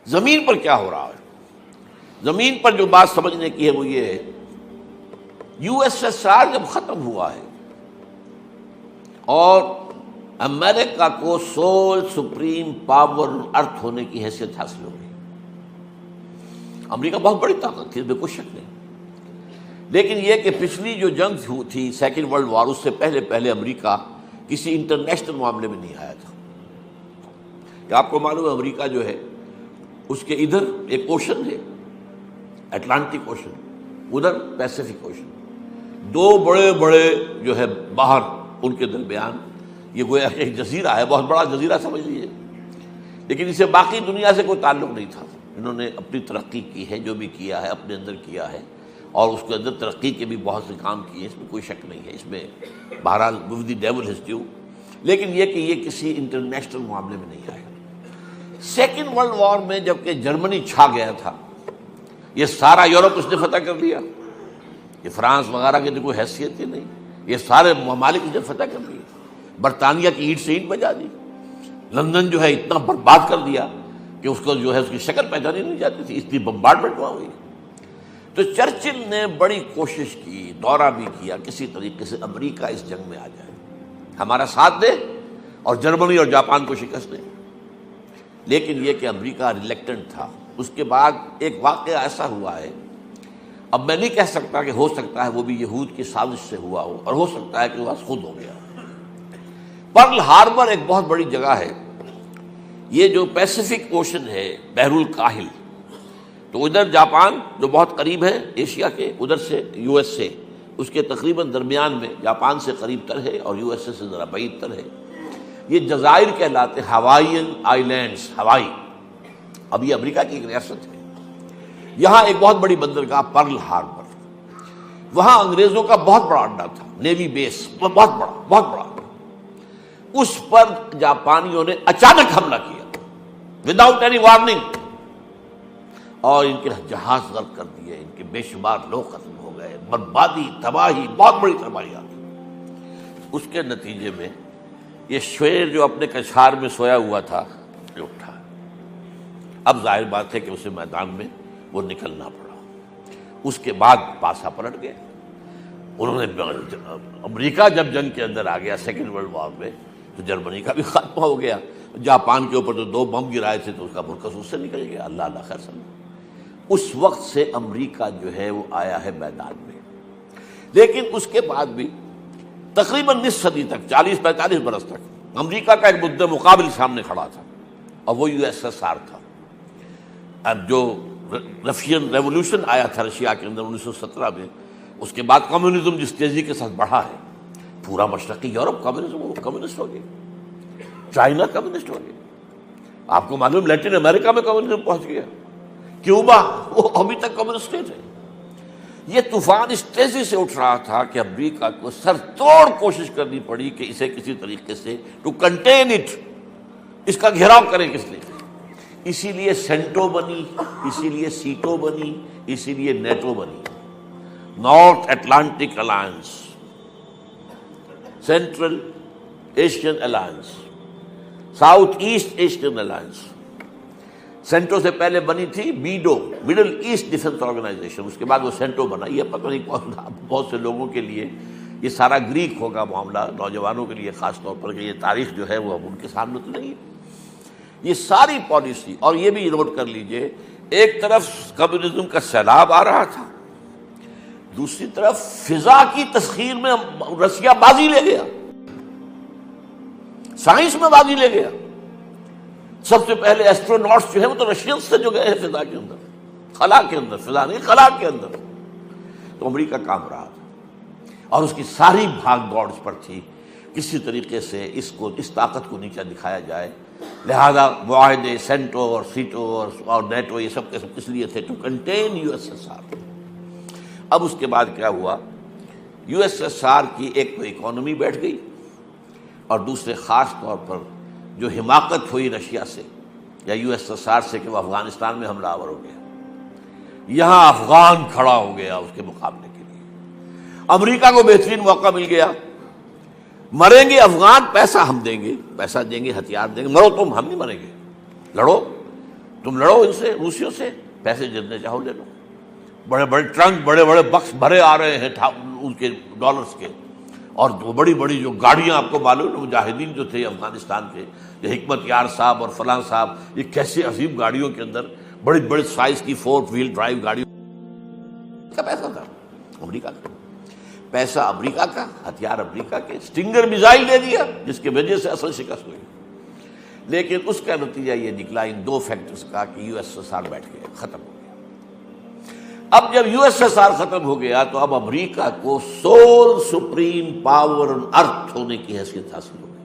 زمین پر کیا ہو رہا ہے؟ زمین پر جو بات سمجھنے کی ہے وہ یہ ہے، یو ایس ایس آر جب ختم ہوا ہے اور امریکہ کو سول سپریم پاور ارتھ ہونے کی حیثیت حاصل ہو گئی۔ امریکہ بہت بڑی طاقت تھی، اس میں کوئی شک نہیں، لیکن یہ کہ پچھلی جو جنگ تھی سیکنڈ ورلڈ وار، اس سے پہلے امریکہ کسی انٹرنیشنل معاملے میں نہیں آیا تھا۔ کہ آپ کو معلوم ہے امریکہ جو ہے اس کے ادھر ایک اوشن ہے، اٹلانٹک اوشن، ادھر پیسیفک اوشن، دو بڑے بڑے جو ہے باہر ان کے درمیان یہ گویا ایک جزیرہ ہے، بہت بڑا جزیرہ سمجھ لیجیے، لیکن اسے باقی دنیا سے کوئی تعلق نہیں تھا۔ انہوں نے اپنی ترقی کی ہے، جو بھی کیا ہے اپنے اندر کیا ہے، اور اس کے اندر ترقی کے بھی بہت سے کام کیے، اس میں کوئی شک نہیں ہے، اس میں بہرحال with the devil has due، لیکن یہ کہ یہ کسی انٹرنیشنل معاملے میں نہیں آیا۔ سیکنڈ ورلڈ وار میں جب کہ جرمنی چھا گیا تھا، یہ سارا یورپ اس نے فتح کر لیا، یہ فرانس وغیرہ کی کوئی حیثیت ہی نہیں، یہ سارے ممالک اس نے فتح کر لیے، برطانیہ کی اینٹ سے اینٹ بجا دی، لندن جو ہے اتنا برباد کر دیا کہ اس کو جو ہے اس کی شکل پہچانی نہیں جاتی تھی، اتنی بمبارڈمنٹ وہاں ہوئی۔ تو چرچل نے بڑی کوشش کی، دورہ بھی کیا، کسی طریقے سے امریکہ اس جنگ میں آ جائے، ہمارا ساتھ دے اور جرمنی اور جاپان کو شکست دے، لیکن یہ کہ امریکہ ریلیکٹنٹ تھا۔ اس کے بعد ایک واقعہ ایسا ہوا ہے، اب میں نہیں کہہ سکتا کہ ہو سکتا ہے وہ بھی یہود کی سازش سے ہوا ہو، اور ہو سکتا ہے کہ وہ خود ہو گیا۔ پرل ہاربر ایک بہت بڑی جگہ ہے، یہ جو پیسیفک اوشن ہے، بحر الکاہل، تو ادھر جاپان جو بہت قریب ہے ایشیا کے، ادھر سے یو ایس اے، اس کے تقریباً درمیان میں جاپان سے قریب تر ہے اور یو ایس اے سے ذرا بعید تر ہے، یہ جزائر کہلاتے ہیں، ہوائین آئیلینڈز، ہوائی، اب یہ امریکہ کی ایک ریاست ہے۔ یہاں ایک بہت بڑی بندرگاہ پرل ہاربر، وہاں انگریزوں کا بہت بڑا اڈا تھا، نیوی بیس، بہت بڑا، اس پر جاپانیوں نے اچانک حملہ کیا وداؤٹ اینی وارننگ، اور ان کے جہاز غرق کر دیے، ان کے بے شمار لوگ ختم ہو گئے، بربادی، تباہی، بہت بڑی تباہی آ گئی۔ اس کے نتیجے میں یہ شیر جو اپنے کچھار میں سویا ہوا تھا یہ اٹھا، اب ظاہر بات ہے کہ اسے میدان میں وہ نکلنا پڑا۔ اس کے بعد پاسا پلٹ گئے، انہوں نے امریکہ جب جنگ کے اندر آ گیا سیکنڈ ورلڈ وار میں، تو جرمنی کا بھی خاتمہ ہو گیا، جاپان کے اوپر تو 2 بم گرائے تھے تو اس کا مرکز اس سے نکل گیا، اللہ اللہ خیر سمجھ۔ اس وقت سے امریکہ جو ہے وہ آیا ہے میدان میں، لیکن اس کے بعد بھی تقریباً نصف صدی تک، 40-45 برس تک امریکہ کا ایک مدعا مقابل سامنے کھڑا تھا، اور وہ یو ایس ایس آر تھا۔ اب جو رشین ریولوشن آیا تھا رشیا کے اندر 1917 میں، اس کے بعد کمیونزم جس تیزی کے ساتھ بڑھا ہے، پورا مشرقی یورپ کمیونسٹ ہو گیا، چائنا کمیونسٹ ہو گیا، آپ کو معلوم لیٹن امریکہ میں کمیونزم پہنچ گیا، کیوبا وہ ابھی تک کمیونسٹ اسٹیٹ ہے۔ یہ طوفان اس تیزی سے اٹھ رہا تھا کہ امریکہ کو سر توڑ کوشش کرنی پڑی کہ اسے کسی طریقے سے ٹو کنٹین اٹ، اس کا گھیراؤ کریں کس لیے، اسی لیے سینٹو بنی، اسی لیے سیٹو بنی، اسی لیے نیٹو بنی، north Atlantic alliance, central Asian alliance, south East Asian alliance. سینٹو سے پہلے بنی تھی بیڈو، مڈل ایسٹ ڈیفنس آرگنائزیشن، اس کے بعد وہ سینٹو بنا۔ یہ پتہ نہیں بہت سے لوگوں کے لیے یہ سارا گریک ہوگا معاملہ، نوجوانوں کے لیے خاص طور پر کہ یہ تاریخ جو ہے وہ اب ان کے سامنے تو نہیں ہے۔ یہ ساری پالیسی، اور یہ بھی نوٹ کر لیجئے، ایک طرف کمیونزم کا سیلاب آ رہا تھا، دوسری طرف فضا کی تسخیر میں رشیا بازی لے گیا، سائنس میں بازی لے گیا۔ سب سے پہلے ایسٹروناٹس جو ہیں وہ تو رشین سے جو گئے ہیں فضا کے اندر، خلا کے اندر، فضا نہیں خلا کے اندر، تو امریکہ کام رہا تھا، اور اس کی ساری بھاگ دوڑ اس پر تھی کسی طریقے سے اس طاقت کو نیچا دکھایا جائے۔ لہذا معاہدے سینٹو اور سیٹو اور نیٹو یہ سب کے سب کس لیے تھے؟ To canteen U S S R. اب اس کے بعد کیا ہوا، یو ایس ایس آر کی ایک تو اکانومی بیٹھ گئی، اور دوسرے خاص طور پر جو حماقت ہوئی رشیا سے یا یو ایس ایس آر سے کہ وہ افغانستان میں حملہ آور ہو گیا، یہاں افغان کھڑا ہو گیا اس کے مقابلے کے لیے۔ امریکہ کو بہترین موقع مل گیا، مریں گے افغان، پیسہ ہم دیں گے، پیسہ دیں گے، ہتھیار دیں گے، مرو تم، ہم نہیں مریں گے، لڑو۔ تم لڑو ان سے، روسیوں سے، پیسے جتنے چاہو لے لو، بڑے بڑے ٹرنک، بڑے بڑے بکس بھرے آ رہے ہیں ان کے ڈالرز کے، اور وہ بڑی بڑی جو گاڑیاں آپ کو معلوم ہے، مجاہدین جو تھے افغانستان کے، یہ حکمت یار صاحب اور فلاں صاحب، یہ کیسے عظیم گاڑیوں کے اندر بڑی بڑی سائز کی 4 وہیل ڈرائیو گاڑیوں کا پیسہ تھا، امریکہ کا پیسہ، امریکہ کا ہتھیار، امریکہ کے اسٹنگر میزائل دے دیا جس کی وجہ سے اصل شکست ہوئی۔ لیکن اس کا نتیجہ یہ نکلا ان 2 فیکٹرز کا کہ یو ایس ایس آر بیٹھ گیا، ختم ہو گیا۔ اب جب یو ایس ایس آر ختم ہو گیا تو اب امریکہ کو سول سپریم پاور آن ارتھ ہونے کی حیثیت حاصل ہو گئی۔